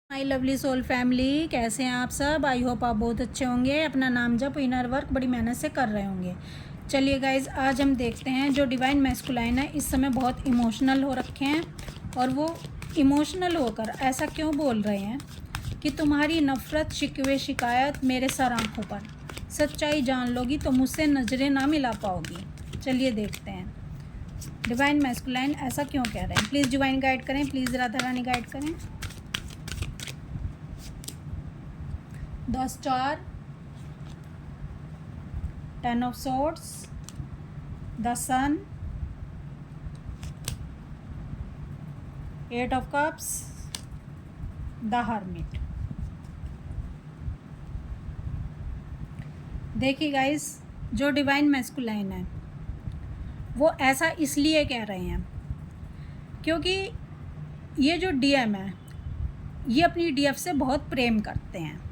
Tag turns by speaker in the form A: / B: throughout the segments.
A: My lovely soul family, कैसे हैं आप सब। आई होप आप बहुत अच्छे होंगे। अपना नाम जब इनर वर्क बड़ी मेहनत से कर रहे होंगे। चलिए गाइज, आज हम देखते हैं जो डिवाइन मैस्कुलाइन है इस समय बहुत इमोशनल हो रखे हैं। और वो इमोशनल होकर ऐसा क्यों बोल रहे हैं कि तुम्हारी नफ़रत, शिकवे, शिकायत मेरे सर आँखों पर, सच्चाई जान लोगी तो मुझसे नज़रें ना मिला पाओगी। चलिए देखते हैं डिवाइन मैस्कुलाइन ऐसा क्यों कह रहे हैं। प्लीज़ डिवाइन गाइड करें, प्लीज़ राधा रानी गाइड करें। The star, 10 of swords, the sun, 8 of cups, the hermit। देखिए गाइस, जो डिवाइन मैस्कुलाइन है वो ऐसा इसलिए कह रहे हैं क्योंकि ये जो डीएम है ये अपनी डीएफ से बहुत प्रेम करते हैं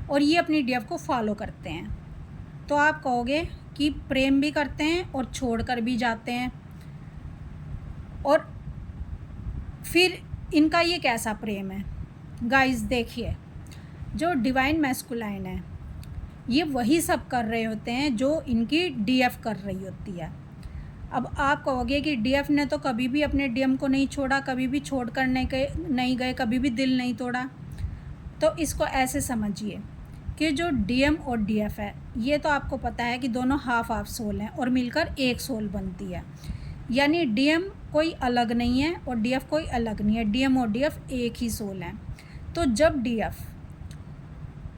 A: और ये अपनी डीएफ को फॉलो करते हैं। तो आप कहोगे कि प्रेम भी करते हैं और छोड़कर भी जाते हैं, और फिर इनका ये कैसा प्रेम है। गाइस देखिए, जो डिवाइन मैस्कुलाइन है ये वही सब कर रहे होते हैं जो इनकी डीएफ कर रही होती है। अब आप कहोगे कि डीएफ ने तो कभी भी अपने डीएम को नहीं छोड़ा, कभी भी छोड़कर नहीं गए, कभी भी दिल नहीं तोड़ा। तो इसको ऐसे समझिए कि जो डीएम और डीएफ है ये तो आपको पता है कि दोनों हाफ हाफ सोल हैं और मिलकर एक सोल बनती है। यानी डीएम कोई अलग नहीं है और डीएफ कोई अलग नहीं है, डीएम और डीएफ एक ही सोल हैं। तो जब डीएफ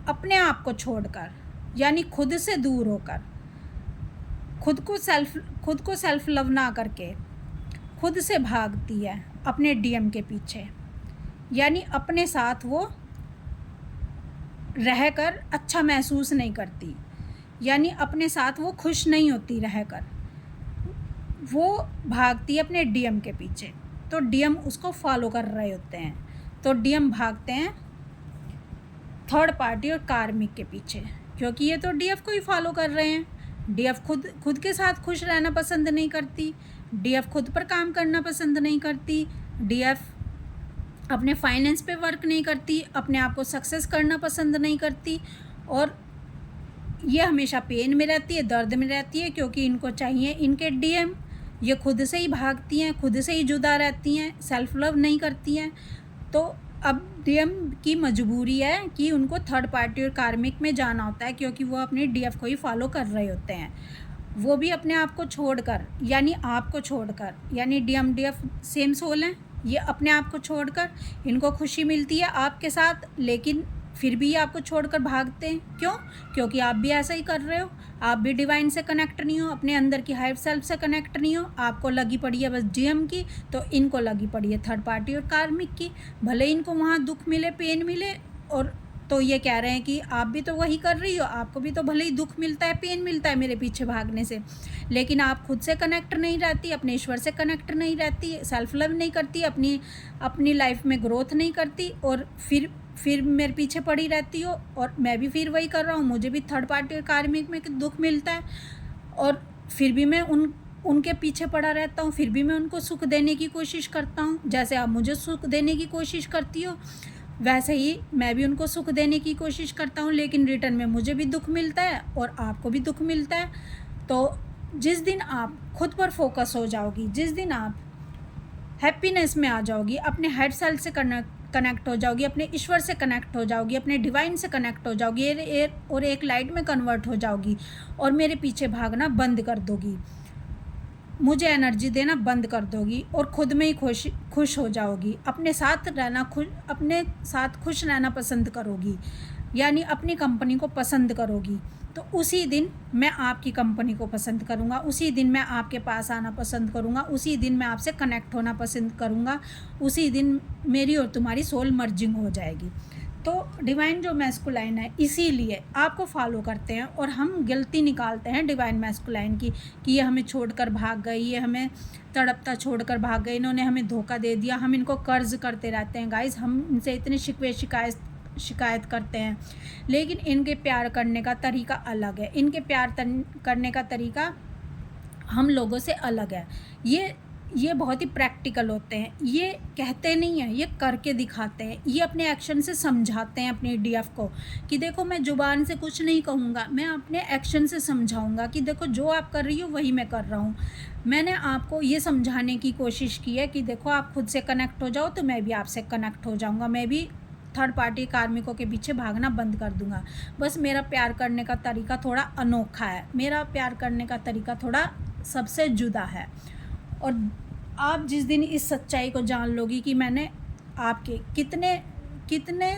A: अपने आप को छोड़कर, यानी खुद से दूर होकर, खुद को सेल्फ लव ना करके खुद से भागती है अपने डीएम के पीछे, यानी अपने साथ वो रहकर अच्छा महसूस नहीं करती, यानी अपने साथ वो खुश नहीं होती रहकर, वो भागती है अपने डीएम के पीछे। तो डीएम उसको फॉलो कर रहे होते हैं। तो डीएम भागते हैं थर्ड पार्टी और कार्मिक के पीछे, क्योंकि ये तो डीएफ को ही फॉलो कर रहे हैं। डीएफ खुद के साथ खुश रहना पसंद नहीं करती, डीएफ खुद पर काम करना पसंद नहीं करती, डीएफ अपने फाइनेंस पे वर्क नहीं करती, अपने आप को सक्सेस करना पसंद नहीं करती, और ये हमेशा पेन में रहती है, दर्द में रहती है, क्योंकि इनको चाहिए इनके डीएम। ये खुद से ही भागती हैं, खुद से ही जुदा रहती हैं, सेल्फ लव नहीं करती हैं। तो अब डीएम की मजबूरी है कि उनको थर्ड पार्टी और कार्मिक में जाना होता है, क्योंकि वो अपने डीएफ को ही फॉलो कर रहे होते हैं। वो भी अपने आप को छोड़कर, यानी आपको छोड़कर, यानी डीएम डीएफ सेम सोल हैं। ये अपने आप को छोड़कर, इनको खुशी मिलती है आपके साथ, लेकिन फिर भी आपको छोड़कर भागते हैं। क्यों? क्योंकि आप भी ऐसा ही कर रहे हो। आप भी डिवाइन से कनेक्ट नहीं हो, अपने अंदर की हायर सेल्फ से कनेक्ट नहीं हो। आपको लगी पड़ी है बस डीएम की, तो इनको लगी पड़ी है थर्ड पार्टी और कार्मिक की। भले इनको वहाँ दुख मिले, पेन मिले, और तो ये कह रहे हैं कि आप भी तो वही कर रही हो, आपको भी तो भले ही दुख मिलता है, पेन मिलता है मेरे पीछे भागने से, लेकिन आप खुद से कनेक्ट नहीं रहती, अपने ईश्वर से कनेक्ट नहीं रहती, सेल्फ लव नहीं करती, अपनी लाइफ में ग्रोथ नहीं करती, और फिर मेरे पीछे पड़ी रहती हो। और मैं भी फिर वही कर रहा हूँ, मुझे भी थर्ड पार्टी और कार्मिक में दुख मिलता है, और फिर भी मैं उनके पीछे पड़ा रहता हूँ, फिर भी मैं उनको सुख देने की कोशिश करता हूँ। जैसे आप मुझे सुख देने की कोशिश करती हो, वैसे ही मैं भी उनको सुख देने की कोशिश करता हूँ, लेकिन रिटर्न में मुझे भी दुख मिलता है और आपको भी दुख मिलता है। तो जिस दिन आप खुद पर फोकस हो जाओगी, जिस दिन आप हैप्पीनेस में आ जाओगी, अपने हेड सेल्फ से कनेक्ट हो जाओगी, अपने ईश्वर से कनेक्ट हो जाओगी, अपने डिवाइन से कनेक्ट हो जाओगी, और एक लाइट में कन्वर्ट हो जाओगी, और मेरे पीछे भागना बंद कर दोगी, मुझे एनर्जी देना बंद कर दोगी, और खुद में ही खुश हो जाओगी, अपने साथ खुश रहना पसंद करोगी, यानी अपनी कंपनी को पसंद करोगी। तो उसी दिन मैं आपकी कंपनी को पसंद करूँगा, उसी दिन मैं आपके पास आना पसंद करूँगा, उसी दिन मैं आपसे कनेक्ट होना पसंद करूँगा, उसी दिन मेरी और तुम्हारी सोल मर्जिंग हो जाएगी। तो डिवाइन जो मैस्कुलाइन है इसीलिए आपको फॉलो करते हैं, और हम गलती निकालते हैं डिवाइन मैस्कुलाइन की कि ये हमें छोड़कर भाग गई, ये हमें तड़पता छोड़कर भाग गई, इन्होंने हमें धोखा दे दिया, हम इनको कर्ज करते रहते हैं। गाइस, हम इनसे इतने शिकवे शिकायत करते हैं, लेकिन इनके प्यार करने का तरीका अलग है, इनके प्यार करने का तरीका हम लोगों से अलग है। ये ये बहुत ही प्रैक्टिकल होते हैं, ये कहते नहीं हैं, ये करके दिखाते हैं, ये अपने एक्शन से समझाते हैं अपनी डीएफ को कि देखो मैं ज़ुबान से कुछ नहीं कहूँगा, मैं अपने एक्शन से समझाऊँगा कि देखो जो आप कर रही हो वही मैं कर रहा हूँ। मैंने आपको ये समझाने की कोशिश की है कि देखो आप खुद से कनेक्ट हो जाओ तो मैं भी आपसे कनेक्ट हो जाऊँगा, मैं भी थर्ड पार्टी कार्मिकों के पीछे भागना बंद कर दूँगा। बस मेरा प्यार करने का तरीका थोड़ा अनोखा है, मेरा प्यार करने का तरीका थोड़ा सबसे जुदा है। और आप जिस दिन इस सच्चाई को जान लोगी कि मैंने आपके कितने कितने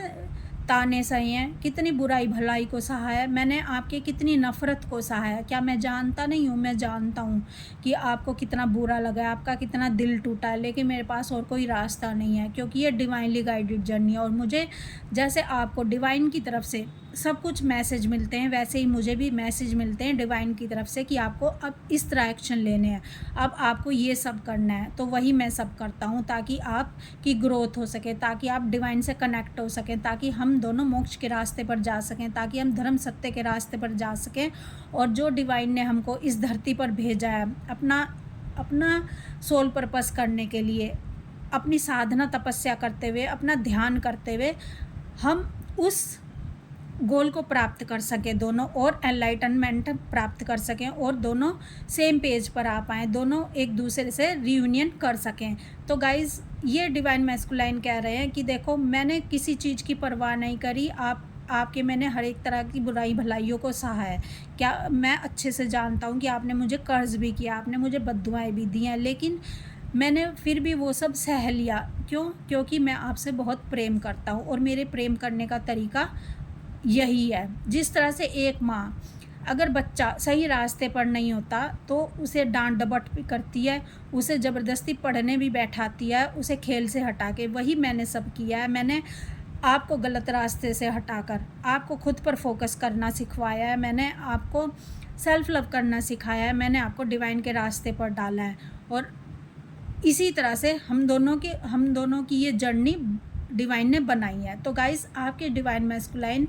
A: ताने सहे हैं, कितनी बुराई भलाई को सहा है, मैंने आपके कितनी नफ़रत को सहा है, क्या मैं जानता नहीं हूँ? मैं जानता हूँ कि आपको कितना बुरा लगा है, आपका कितना दिल टूटा है, लेकिन मेरे पास और कोई रास्ता नहीं है क्योंकि ये डिवाइनली गाइडेड जर्नी है। और मुझे जैसे आपको डिवाइन की तरफ से सब कुछ मैसेज मिलते हैं, वैसे ही मुझे भी मैसेज मिलते हैं डिवाइन की तरफ से कि आपको अब इस तरह एक्शन लेने हैं, अब आपको ये सब करना है। तो वही मैं सब करता हूँ ताकि आपकी ग्रोथ हो सके, ताकि आप डिवाइन से कनेक्ट हो सकें, ताकि हम दोनों मोक्ष के रास्ते पर जा सकें, ताकि हम धर्म सत्य के रास्ते पर जा सकें। और जो डिवाइन ने हमको इस धरती पर भेजा है अपना सोल पर्पस करने के लिए, अपनी साधना तपस्या करते हुए, अपना ध्यान करते हुए हम उस गोल को प्राप्त कर सकें दोनों, और एनलाइटनमेंट प्राप्त कर सकें, और दोनों सेम पेज पर आ पाएँ, दोनों एक दूसरे से रियूनियन कर सकें। तो गाइज़ ये डिवाइन मैस्कुलाइन कह रहे हैं कि देखो मैंने किसी चीज़ की परवाह नहीं करी, आपके मैंने हर एक तरह की बुराई भलाइयों को सहा है। क्या मैं अच्छे से जानता हूँ कि आपने मुझे कर्ज़ भी किया, आपने मुझे बद्दुआएँ भी दी हैं, लेकिन मैंने फिर भी वो सब सह लिया। क्यों? क्योंकि मैं आपसे बहुत प्रेम करता हूँ और मेरे प्रेम करने का तरीका यही है। जिस तरह से एक माँ अगर बच्चा सही रास्ते पर नहीं होता तो उसे डांट डपट भी करती है, उसे ज़बरदस्ती पढ़ने भी बैठाती है, उसे खेल से हटा के, वही मैंने सब किया है। मैंने आपको गलत रास्ते से हटाकर आपको खुद पर फोकस करना सिखवाया है, मैंने आपको सेल्फ लव करना सिखाया है, मैंने आपको डिवाइन के रास्ते पर डाला है। और इसी तरह से हम दोनों की ये जर्नी डिवाइन ने बनाई है। तो गाइस आपके डिवाइन मैस्कुलाइन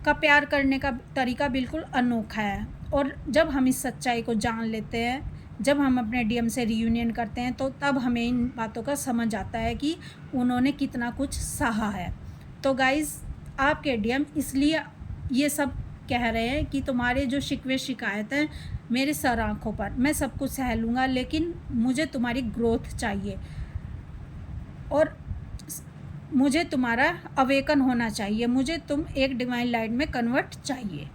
A: का प्यार करने का तरीका बिल्कुल अनोखा है। और जब हम इस सच्चाई को जान लेते हैं, जब हम अपने डीएम से रियूनियन करते हैं, तो तब हमें इन बातों का समझ आता है कि उन्होंने कितना कुछ सहा है। तो गाइस आपके डीएम इसलिए ये सब कह रहे हैं कि तुम्हारे जो शिकवे शिकायत हैं मेरे सर आँखों पर, मैं सब कुछ सह लूँगा, लेकिन मुझे तुम्हारी ग्रोथ चाहिए और मुझे तुम्हारा अवेकन होना चाहिए, मुझे तुम एक डिवाइन लाइट में कन्वर्ट चाहिए।